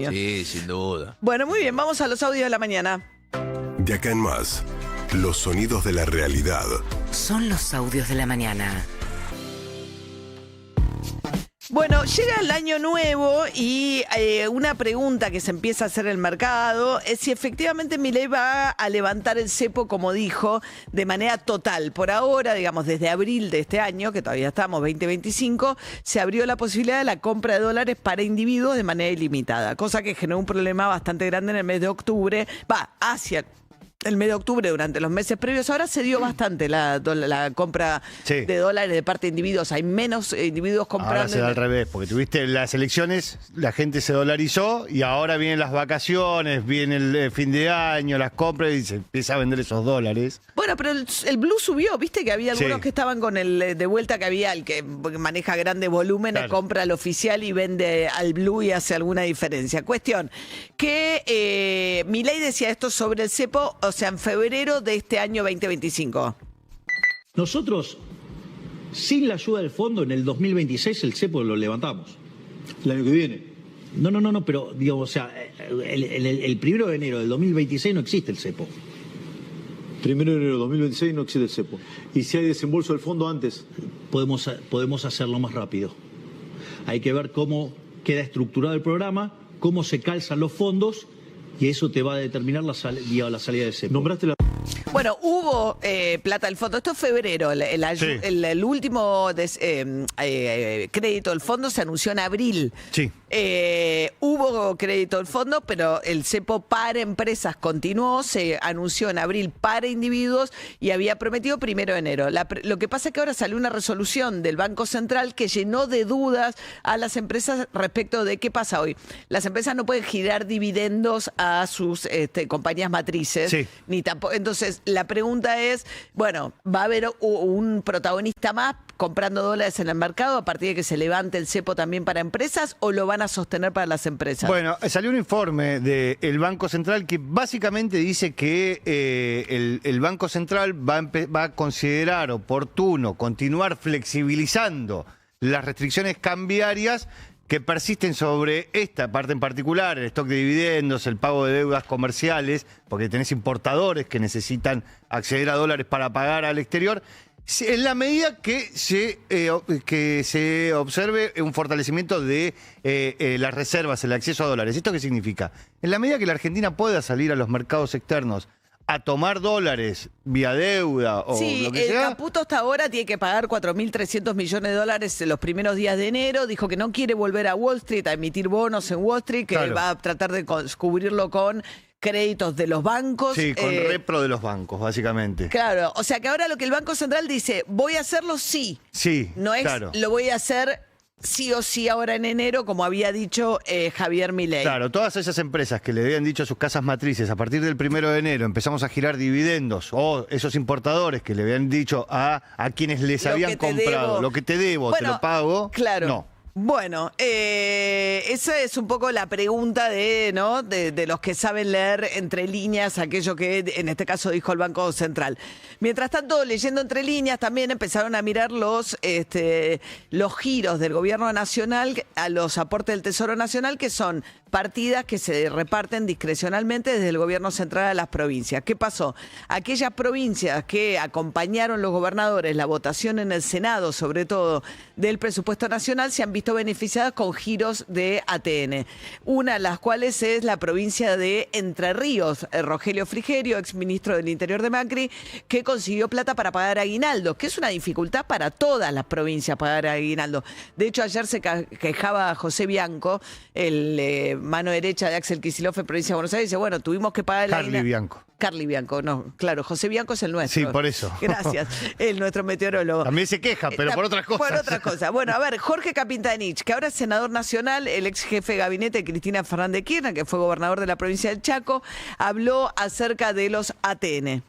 Sí, sin duda. Bueno, muy bien, vamos a los audios de la mañana. De acá en más, los sonidos de la realidad. Son los audios de la mañana. Bueno, llega el año nuevo y una pregunta que se empieza a hacer en el mercado es si efectivamente Milei va a levantar el cepo, como dijo, de manera total. Por ahora, digamos, desde abril de este año, que todavía estamos 2025, se abrió la posibilidad de la compra de dólares para individuos de manera ilimitada, cosa que generó un problema bastante grande en el mes de octubre, hacia el mes de octubre, durante los meses previos. Ahora se dio bastante la compra de dólares de parte de individuos. Hay menos individuos comprando. Ahora se da al revés, porque tuviste las elecciones, la gente se dolarizó y ahora vienen las vacaciones, viene el fin de año, las compras y se empieza a vender esos dólares. Bueno, pero el blue subió, viste que había algunos que estaban con el de vuelta, que había el que maneja grandes volúmenes, compra al oficial y vende al blue y hace alguna diferencia. Cuestión, que Milei decía esto sobre el cepo, o sea, en febrero de este año 2025. Nosotros, sin la ayuda del fondo, en el 2026 el cepo lo levantamos. El año que viene. No, pero digamos, o sea, el 1 de enero del 2026 no existe el cepo. 1 de enero de 2026 no existe el cepo. ¿Y si hay desembolso del fondo antes? Podemos hacerlo más rápido. Hay que ver cómo queda estructurado el programa, cómo se calzan los fondos, y eso te va a determinar la salida del cepo. Nombraste la... Bueno, hubo plata del fondo. Esto es febrero. El último crédito del fondo se anunció en abril. Sí. Hubo crédito del fondo, pero el cepo para empresas continuó. Se anunció en abril para individuos y había prometido 1 de enero. Lo que pasa es que ahora salió una resolución del Banco Central que llenó de dudas a las empresas respecto de qué pasa hoy. Las empresas no pueden girar dividendos a sus compañías matrices, ni tampoco. Entonces, la pregunta es, bueno, ¿va a haber un protagonista más comprando dólares en el mercado a partir de que se levante el cepo también para empresas, o lo van a sostener para las empresas? Bueno, salió un informe del Banco Central que básicamente dice que el Banco Central va a considerar oportuno continuar flexibilizando las restricciones cambiarias que persisten sobre esta parte en particular, el stock de dividendos, el pago de deudas comerciales, porque tenés importadores que necesitan acceder a dólares para pagar al exterior, en la medida que se observe un fortalecimiento de las reservas, el acceso a dólares. ¿Esto qué significa? En la medida que la Argentina pueda salir a los mercados externos a tomar dólares vía deuda o lo que sea. Caputo hasta ahora tiene que pagar 4.300 millones de dólares en los primeros días de enero. Dijo que no quiere volver a Wall Street a emitir bonos en Wall Street, que va a tratar de cubrirlo con créditos de los bancos. Sí, con repro de los bancos, básicamente. Claro, o sea que ahora lo que el Banco Central dice, voy a hacerlo sí. Sí, no es lo voy a hacer sí o sí ahora en enero, como había dicho Javier Milei. Claro, todas esas empresas que le habían dicho a sus casas matrices, a partir del 1 de enero empezamos a girar dividendos, o esos importadores que le habían dicho a quienes les habían comprado, lo que te debo, te lo pago. Claro. No. Bueno, esa es un poco la pregunta de los que saben leer entre líneas aquello que en este caso dijo el Banco Central. Mientras tanto, leyendo entre líneas, también empezaron a mirar los giros del Gobierno Nacional a los aportes del Tesoro Nacional, que son partidas que se reparten discrecionalmente desde el Gobierno Central a las provincias. ¿Qué pasó? Aquellas provincias que acompañaron los gobernadores la votación en el Senado, sobre todo del presupuesto nacional, se han visto beneficiadas con giros de ATN. Una de las cuales es la provincia de Entre Ríos. Rogelio Frigerio, exministro del Interior de Macri, que consiguió plata para pagar aguinaldo, que es una dificultad para todas las provincias pagar aguinaldo. De hecho, ayer se quejaba José Bianco, el mano derecha de Axel Kicillof en provincia de Buenos Aires, dice, bueno, tuvimos que pagar el aguinaldo. Carly Bianco, no, claro, José Bianco es el nuestro. Sí, por eso. Gracias, nuestro meteorólogo. También se queja, pero por otras cosas. Por otras cosas. Bueno, a ver, Jorge Capitanich, que ahora es senador nacional, el ex jefe de gabinete de Cristina Fernández de Kirchner, que fue gobernador de la provincia del Chaco, habló acerca de los ATN.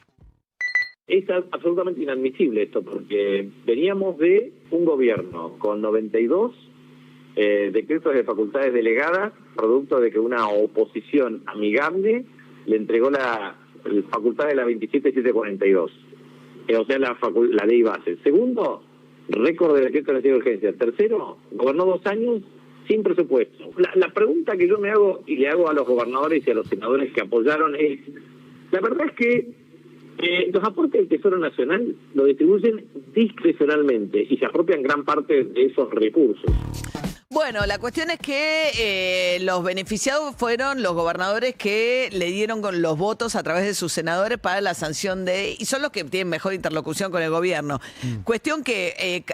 Es absolutamente inadmisible esto, porque veníamos de un gobierno con 92 decretos de facultades delegadas, producto de que una oposición amigable le entregó la facultad de la 27742, o sea, la ley base. Segundo, récord de decreto de necesidad de urgencia. Tercero, gobernó 2 años sin presupuesto. La pregunta que yo me hago y le hago a los gobernadores y a los senadores que apoyaron es, la verdad es que los aportes del Tesoro Nacional lo distribuyen discrecionalmente y se apropian gran parte de esos recursos. Bueno, la cuestión es que los beneficiados fueron los gobernadores que le dieron con los votos a través de sus senadores para la sanción y son los que tienen mejor interlocución con el gobierno. Cuestión que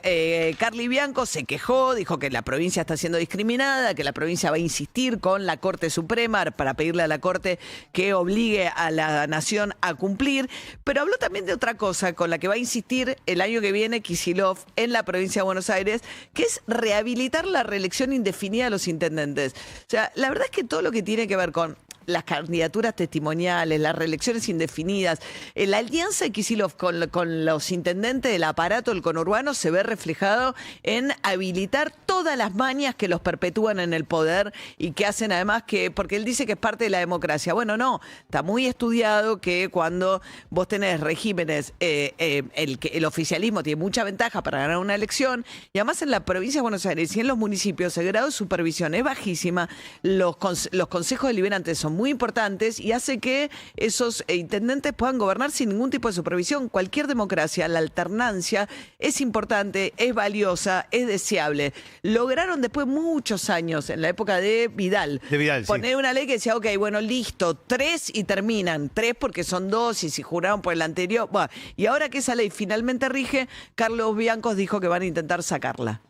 Carly Bianco se quejó, dijo que la provincia está siendo discriminada, que la provincia va a insistir con la Corte Suprema para pedirle a la Corte que obligue a la nación a cumplir, pero habló también de otra cosa con la que va a insistir el año que viene Kicillof en la provincia de Buenos Aires, que es rehabilitar la reelección indefinida de los intendentes. O sea, la verdad es que todo lo que tiene que ver con las candidaturas testimoniales, las reelecciones indefinidas, la alianza de Kicillof con los intendentes del aparato del conurbano se ve reflejado en habilitar todas las mañas que los perpetúan en el poder y que hacen además que, porque él dice que es parte de la democracia. Bueno, no, está muy estudiado que cuando vos tenés regímenes, el oficialismo tiene mucha ventaja para ganar una elección y además en la provincia de Buenos Aires y en los municipios el grado de supervisión es bajísima, los consejos deliberantes son muy importantes y hace que esos intendentes puedan gobernar sin ningún tipo de supervisión. Cualquier democracia, la alternancia es importante, es valiosa, es deseable. Lograron después muchos años, en la época de Vidal, poner una ley que decía, ok, bueno, listo, 3 y terminan, 3 porque son 2 y si juraron por el anterior. Bueno, y ahora que esa ley finalmente rige, Carlos Bianco dijo que van a intentar sacarla.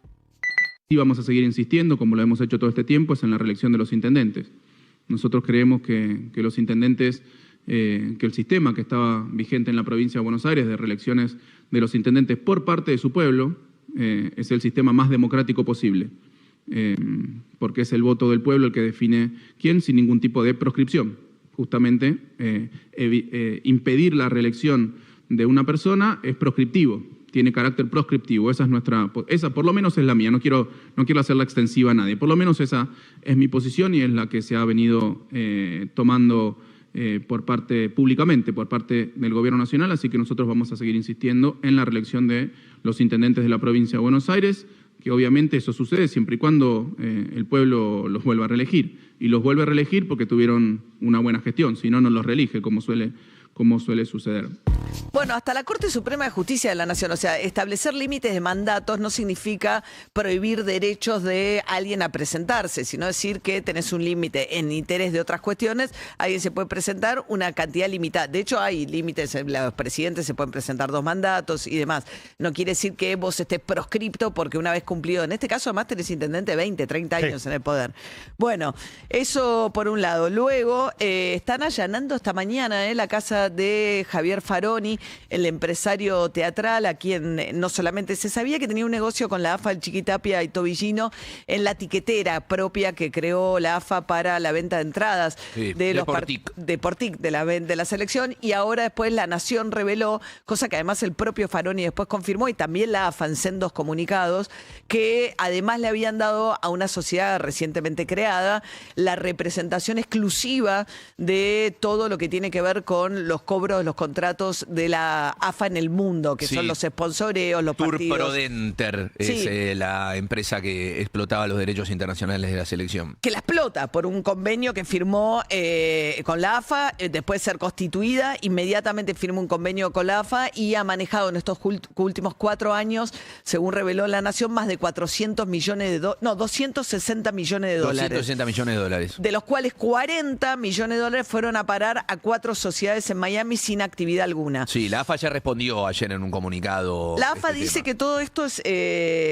Y vamos a seguir insistiendo, como lo hemos hecho todo este tiempo, es en la reelección de los intendentes. Nosotros creemos que los intendentes, que el sistema que estaba vigente en la provincia de Buenos Aires de reelecciones de los intendentes por parte de su pueblo es el sistema más democrático posible, porque es el voto del pueblo el que define quién sin ningún tipo de proscripción. Justamente impedir la reelección de una persona es proscriptivo. Tiene carácter proscriptivo, esa por lo menos es la mía, no quiero hacerla extensiva a nadie, por lo menos esa es mi posición y es la que se ha venido tomando públicamente por parte del Gobierno Nacional, así que nosotros vamos a seguir insistiendo en la reelección de los intendentes de la provincia de Buenos Aires, que obviamente eso sucede siempre y cuando el pueblo los vuelva a reelegir, y los vuelve a reelegir porque tuvieron una buena gestión, si no, no los reelige, como suele suceder. Bueno, hasta la Corte Suprema de Justicia de la Nación, o sea, establecer límites de mandatos no significa prohibir derechos de alguien a presentarse, sino decir que tenés un límite en interés de otras cuestiones, alguien se puede presentar una cantidad limitada. De hecho, hay límites, los presidentes se pueden presentar 2 mandatos y demás. No quiere decir que vos estés proscripto porque una vez cumplido, en este caso además tenés intendente 20, 30 años en el poder. Bueno, eso por un lado. Luego, están allanando esta mañana la casa de Javier Faroni, el empresario teatral, a quien no solamente se sabía que tenía un negocio con la AFA, el Chiquitapia y Tobillino, en la tiquetera propia que creó la AFA para la venta de entradas de Portic, de la selección, y ahora después la Nación reveló, cosa que además el propio Faroni después confirmó, y también la AFA en sendos comunicados, que además le habían dado a una sociedad recientemente creada la representación exclusiva de todo lo que tiene que ver con los cobros, los contratos de la AFA en el mundo, que son los sponsoreos, los partidos. Tour Prodenter es la empresa que explotaba los derechos internacionales de la selección. Que la explota por un convenio que firmó con la AFA, después de ser constituida, inmediatamente firmó un convenio con la AFA y ha manejado en estos últimos 4 años, según reveló La Nación, más de 260 millones de dólares. 260 millones de dólares. De los cuales 40 millones de dólares fueron a parar a 4 sociedades en Miami sin actividad alguna. Sí, la AFA ya respondió ayer en un comunicado. La AFA dice que todo esto es,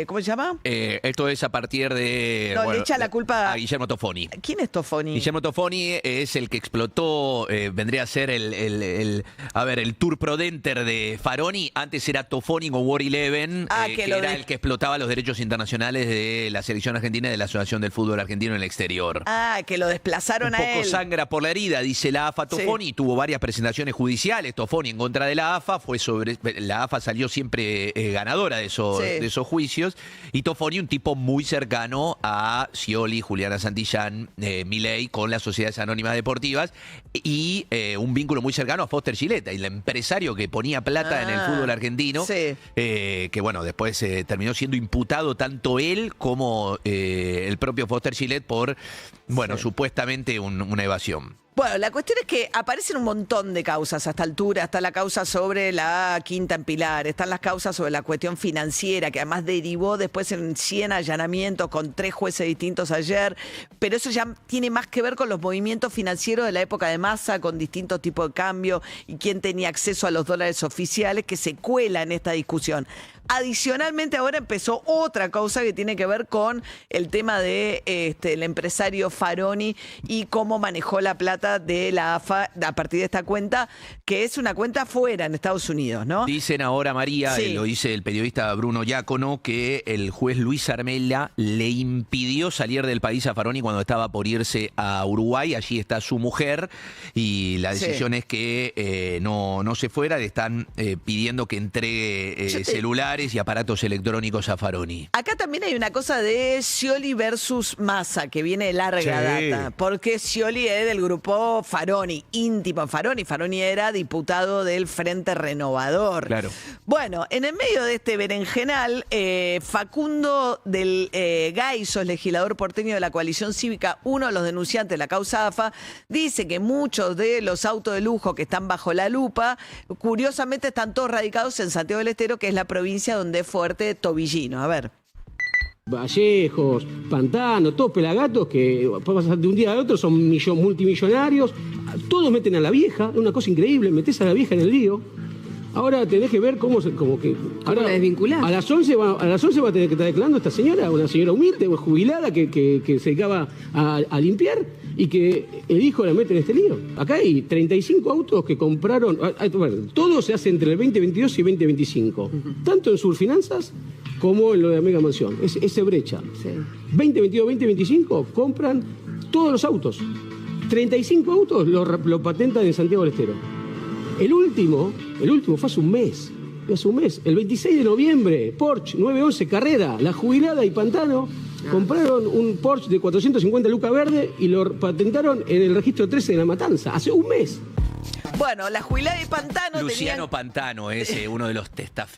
¿cómo se llama? Esto es a partir de... No, le echa la culpa a Guillermo Tofoni. ¿Quién es Tofoni? Guillermo Tofoni es el que explotó, vendría a ser el Tour Prodenter de Faroni. Antes era Tofoni con War 11, que era el que explotaba los derechos internacionales de la selección argentina y de la Asociación del Fútbol Argentino en el exterior. Que lo desplazaron a él. Un poco sangra por la herida, dice la AFA. Tofoni tuvo varias presentaciones apelaciones judiciales, Tofoni en contra de la AFA, la AFA salió siempre ganadora de esos juicios, y Tofoni un tipo muy cercano a Scioli, Juliana Santillán, Milei, con las sociedades anónimas deportivas, y un vínculo muy cercano a Foster Gilletta, y el empresario que ponía plata en el fútbol argentino, que bueno, después terminó siendo imputado tanto él como el propio Foster Gillett por, bueno, supuestamente una evasión. Bueno, la cuestión es que aparecen un montón de causas a esta altura. Está la causa sobre la Quinta en Pilar, están las causas sobre la cuestión financiera, que además derivó después en 100 allanamientos con 3 jueces distintos ayer, pero eso ya tiene más que ver con los movimientos financieros de la época de Massa, con distintos tipos de cambio y quién tenía acceso a los dólares oficiales, que se cuela en esta discusión. Adicionalmente ahora empezó otra causa que tiene que ver con el tema de el empresario Faroni y cómo manejó la plata de la AFA a partir de esta cuenta, que es una cuenta fuera en Estados Unidos, ¿no? Dicen ahora, María, lo dice el periodista Bruno Giacono, que el juez Luis Armella le impidió salir del país a Faroni cuando estaba por irse a Uruguay. Allí está su mujer y la decisión es que no se fuera. Le están pidiendo que entregue celulares y aparatos electrónicos a Faroni. Acá también hay una cosa de Scioli versus Massa, que viene de larga data, porque Scioli es del grupo Faroni, íntimo Faroni. Faroni era diputado del Frente Renovador. Claro. Bueno, en el medio de este berenjenal, Facundo del Gaisos, legislador porteño de la coalición cívica, uno de los denunciantes de la causa AFA, dice que muchos de los autos de lujo que están bajo la lupa, curiosamente están todos radicados en Santiago del Estero, que es la provincia donde es fuerte Tobillino. A ver. Vallejos, Pantano, todos pelagatos que pasar de un día al otro son multimillonarios. Todos meten a la vieja, es una cosa increíble, metés a la vieja en el lío. Ahora tenés que ver cómo ahora la desvinculás. A las 11 va a tener que estar declarando esta señora, una señora humilde, jubilada, que se dedicaba a limpiar y que el hijo la mete en este lío. Acá hay 35 autos que compraron, bueno, todo se hace entre el 2022 y 2025, tanto en Surfinanzas como en lo de la Mega Mansión. Ese brecha. 2022, 2025 compran todos los autos. 35 autos lo patentan en Santiago del Estero. El último fue hace un mes. El 26 de noviembre, Porsche 911 Carrera, la jubilada y Pantano compraron un Porsche de 450 lucas verde y lo patentaron en el registro 13 de La Matanza, hace un mes. Bueno, la jubilada y Pantano Luciano Pantano es uno de los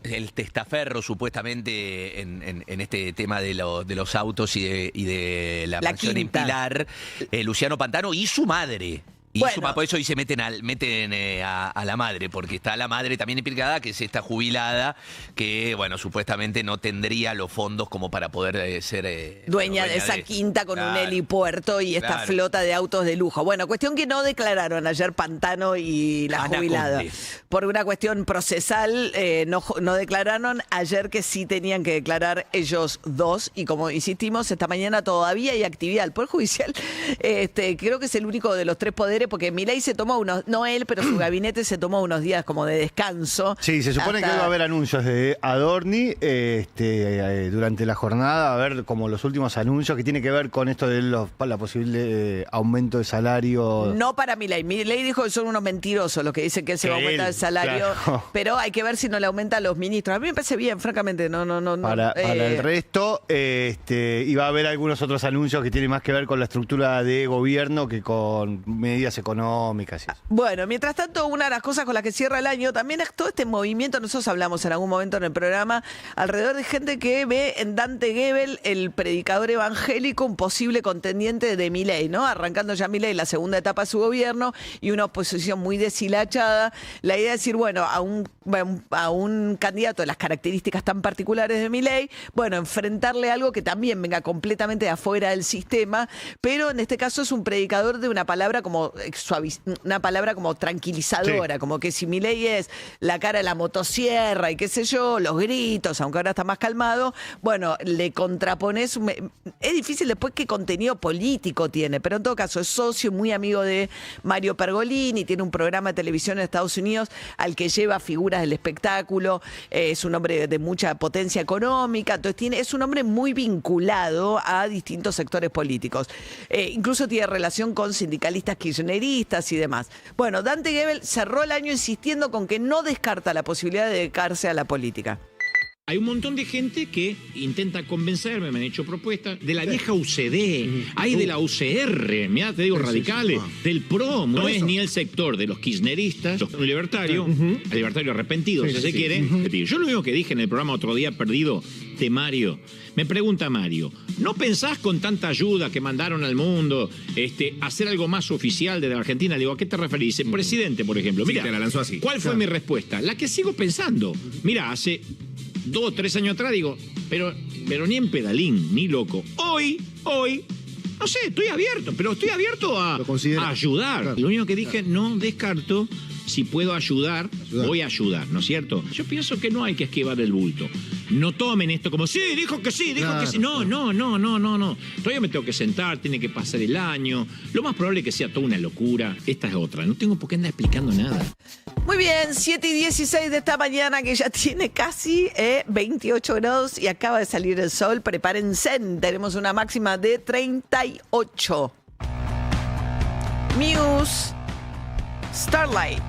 el testaferro supuestamente en este tema de los autos y de la mansión en Pilar. Luciano Pantano y su madre. Y por eso dice meten a la madre, porque está la madre también implicada, que es esta jubilada, que bueno, supuestamente no tendría los fondos como para poder ser dueña de esa quinta con un helipuerto y esta flota de autos de lujo. Bueno, cuestión que no declararon ayer Pantano y la jubilada. Por una cuestión procesal no declararon. Ayer que sí tenían que declarar ellos dos, y como insistimos, esta mañana todavía hay actividad. El Poder Judicial creo que es el único de los tres poderes, porque Milei se tomó no él, pero su gabinete se tomó unos días como de descanso. Sí, se supone que hoy va a haber anuncios de Adorni durante la jornada, a ver como los últimos anuncios que tiene que ver con esto de la posible aumento de salario. No para Milei. Milei dijo que son unos mentirosos los que dicen que se va a aumentar el salario, pero hay que ver si no le aumenta a los ministros. A mí me parece bien, francamente, no. Para el resto, y va a haber algunos otros anuncios que tienen más que ver con la estructura de gobierno que con medidas económicas. Bueno, mientras tanto, una de las cosas con las que cierra el año también es todo este movimiento. Nosotros hablamos en algún momento en el programa alrededor de gente que ve en Dante Gebel, el predicador evangélico, un posible contendiente de Milei, ¿no? Arrancando ya Milei la segunda etapa de su gobierno y una oposición muy deshilachada. La idea es decir, bueno, a un candidato de las características tan particulares de Milei, bueno, enfrentarle algo que también venga completamente de afuera del sistema, pero en este caso es un predicador de una palabra como tranquilizadora, como que si Milei es la cara de la motosierra y qué sé yo, los gritos, aunque ahora está más calmado, bueno, le contrapones. Es difícil después qué contenido político tiene, pero en todo caso es socio muy amigo de Mario Pergolini, tiene un programa de televisión en Estados Unidos al que lleva figuras figuras del espectáculo, es un hombre de mucha potencia económica, entonces es un hombre muy vinculado a distintos sectores políticos. Incluso tiene relación con sindicalistas kirchneristas y demás. Bueno, Dante Gebel cerró el año insistiendo con que no descarta la posibilidad de dedicarse a la política. Hay un montón de gente que intenta convencerme, me han hecho propuestas, de la vieja UCD, hay de la UCR, mirá, te digo, radicales, del PRO, no es ni el sector de los kirchneristas, los libertarios, libertario arrepentido, si se quiere. Yo lo único que dije en el programa Otro Día Perdido de Mario, me pregunta Mario, ¿no pensás con tanta ayuda que mandaron al mundo hacer algo más oficial desde la Argentina? Le digo, ¿a qué te referís? El presidente, por ejemplo. Mira, te la lanzó así. ¿Cuál fue mi respuesta? La que sigo pensando. Mira, hace 2 o 3 años atrás digo, pero ni en pedalín, ni loco. Hoy, no sé, estoy abierto, pero estoy abierto a ayudar. Claro. Lo único que dije, no descarto, si puedo ayudar, voy a ayudar, ¿no es cierto? Yo pienso que no hay que esquivar el bulto. No tomen esto como, sí, dijo que sí, dijo que sí. No. Todavía me tengo que sentar, tiene que pasar el año. Lo más probable es que sea toda una locura. Esta es otra. No tengo por qué andar explicando nada. Muy bien, 7:16 de esta mañana que ya tiene casi 28 grados y acaba de salir el sol. Prepárense, tenemos una máxima de 38. Muse, Starlight.